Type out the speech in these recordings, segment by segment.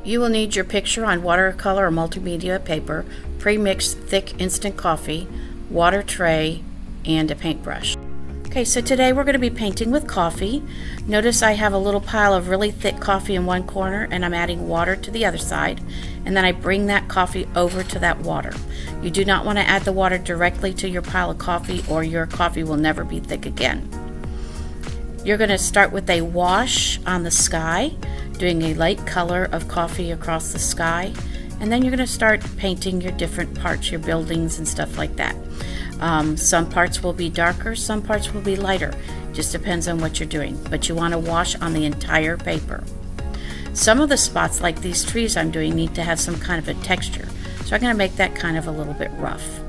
You will need your picture on watercolor or multimedia paper, pre-mixed thick instant coffee, water tray, and a paintbrush. Okay, so today we're going to be painting with coffee. Notice I have a little pile of really thick coffee in one corner and I'm adding water to the other side, and then I bring that coffee over to that water. You do not want to add the water directly to your pile of coffee or your coffee will never be thick again. You're going to start with a wash on the sky, doing a light color of coffee across the sky, and then you're going to start painting your different parts, your buildings and stuff like that. Some parts will be darker, some parts will be lighter. Just depends on what you're doing, but you want to wash on the entire paper. Some of the spots, like these trees I'm doing, need to have some kind of a texture, so I'm going to make that kind of a little bit rough.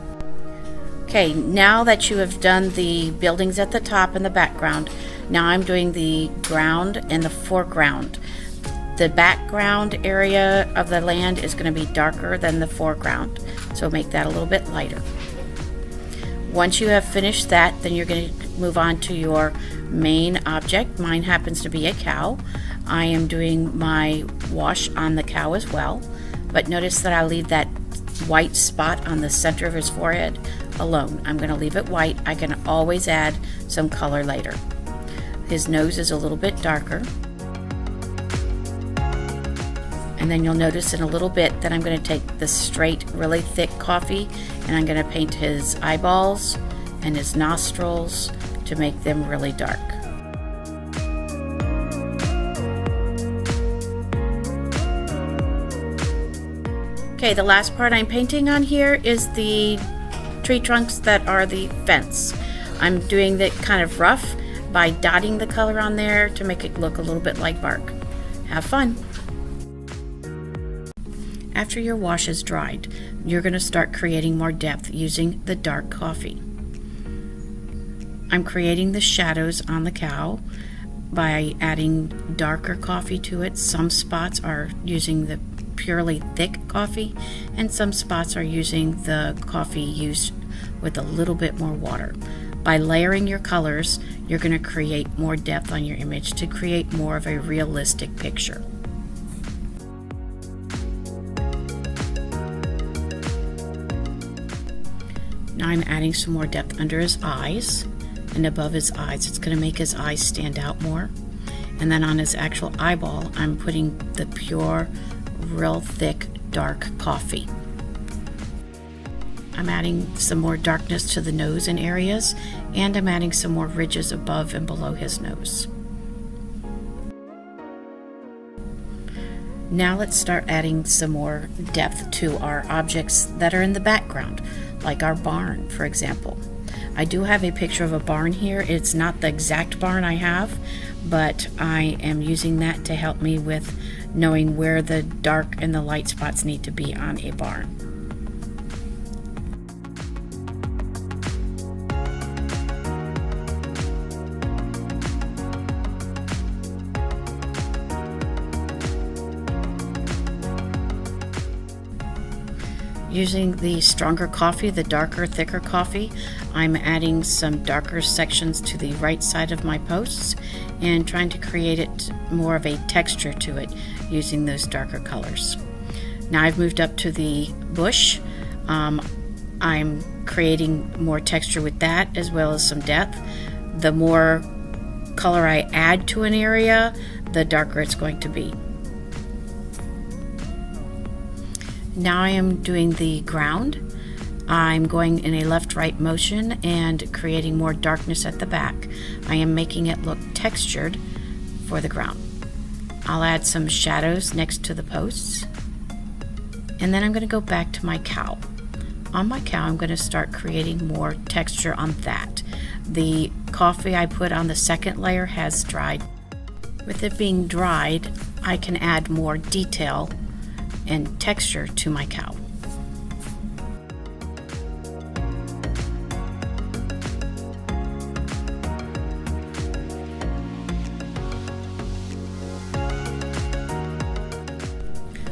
Okay, now that you have done the buildings at the top and the background, now I'm doing the ground and the foreground. The background area of the land is going to be darker than the foreground, so make that a little bit lighter. Once you have finished that, then you're going to move on to your main object. Mine happens to be a cow. I am doing my wash on the cow as well, but notice that I leave that white spot on the center of his forehead alone. I'm going to leave it white. I can always add some color later. His nose is a little bit darker. And then you'll notice in a little bit that I'm going to take the straight, really thick coffee and I'm going to paint his eyeballs and his nostrils to make them really dark. Okay, the last part I'm painting on here is the tree trunks that are the fence. I'm doing that kind of rough by dotting the color on there to make it look a little bit like bark. Have fun! After your wash is dried, you're going to start creating more depth using the dark coffee. I'm creating the shadows on the cow by adding darker coffee to it. Some spots are using the purely thick coffee, and some spots are using the coffee used with a little bit more water. By layering your colors, you're going to create more depth on your image to create more of a realistic picture. Now I'm adding some more depth under his eyes and above his eyes. It's going to make his eyes stand out more. And then on his actual eyeball, I'm putting the pure, real thick, dark coffee. I'm adding some more darkness to the nose in areas, and I'm adding some more ridges above and below his nose. Now let's start adding some more depth to our objects that are in the background, like our barn, for example. I do have a picture of a barn here. It's not the exact barn I have, but I am using that to help me with knowing where the dark and the light spots need to be on a barn. Using the stronger coffee, the darker, thicker coffee, I'm adding some darker sections to the right side of my posts and trying to create it more of a texture to it using those darker colors. Now I've moved up to the bush. I'm creating more texture with that as well as some depth. The more color I add to an area, the darker it's going to be. Now I am doing the ground. I'm going in a left-right motion and creating more darkness at the back. I am making it look textured for the ground. I'll add some shadows next to the posts. And then I'm going to go back to my cow. On my cow, I'm going to start creating more texture on that. The coffee I put on the second layer has dried. With it being dried, I can add more detail and texture to my cow.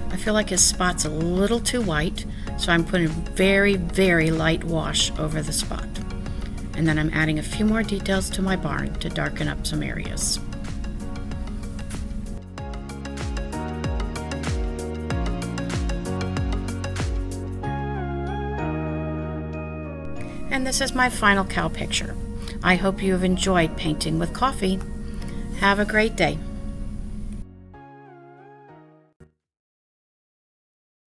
I feel like his spot's a little too white, so I'm putting very, very light wash over the spot. And then I'm adding a few more details to my barn to darken up some areas. And this is my final cow picture. I hope you have enjoyed painting with coffee. Have a great day.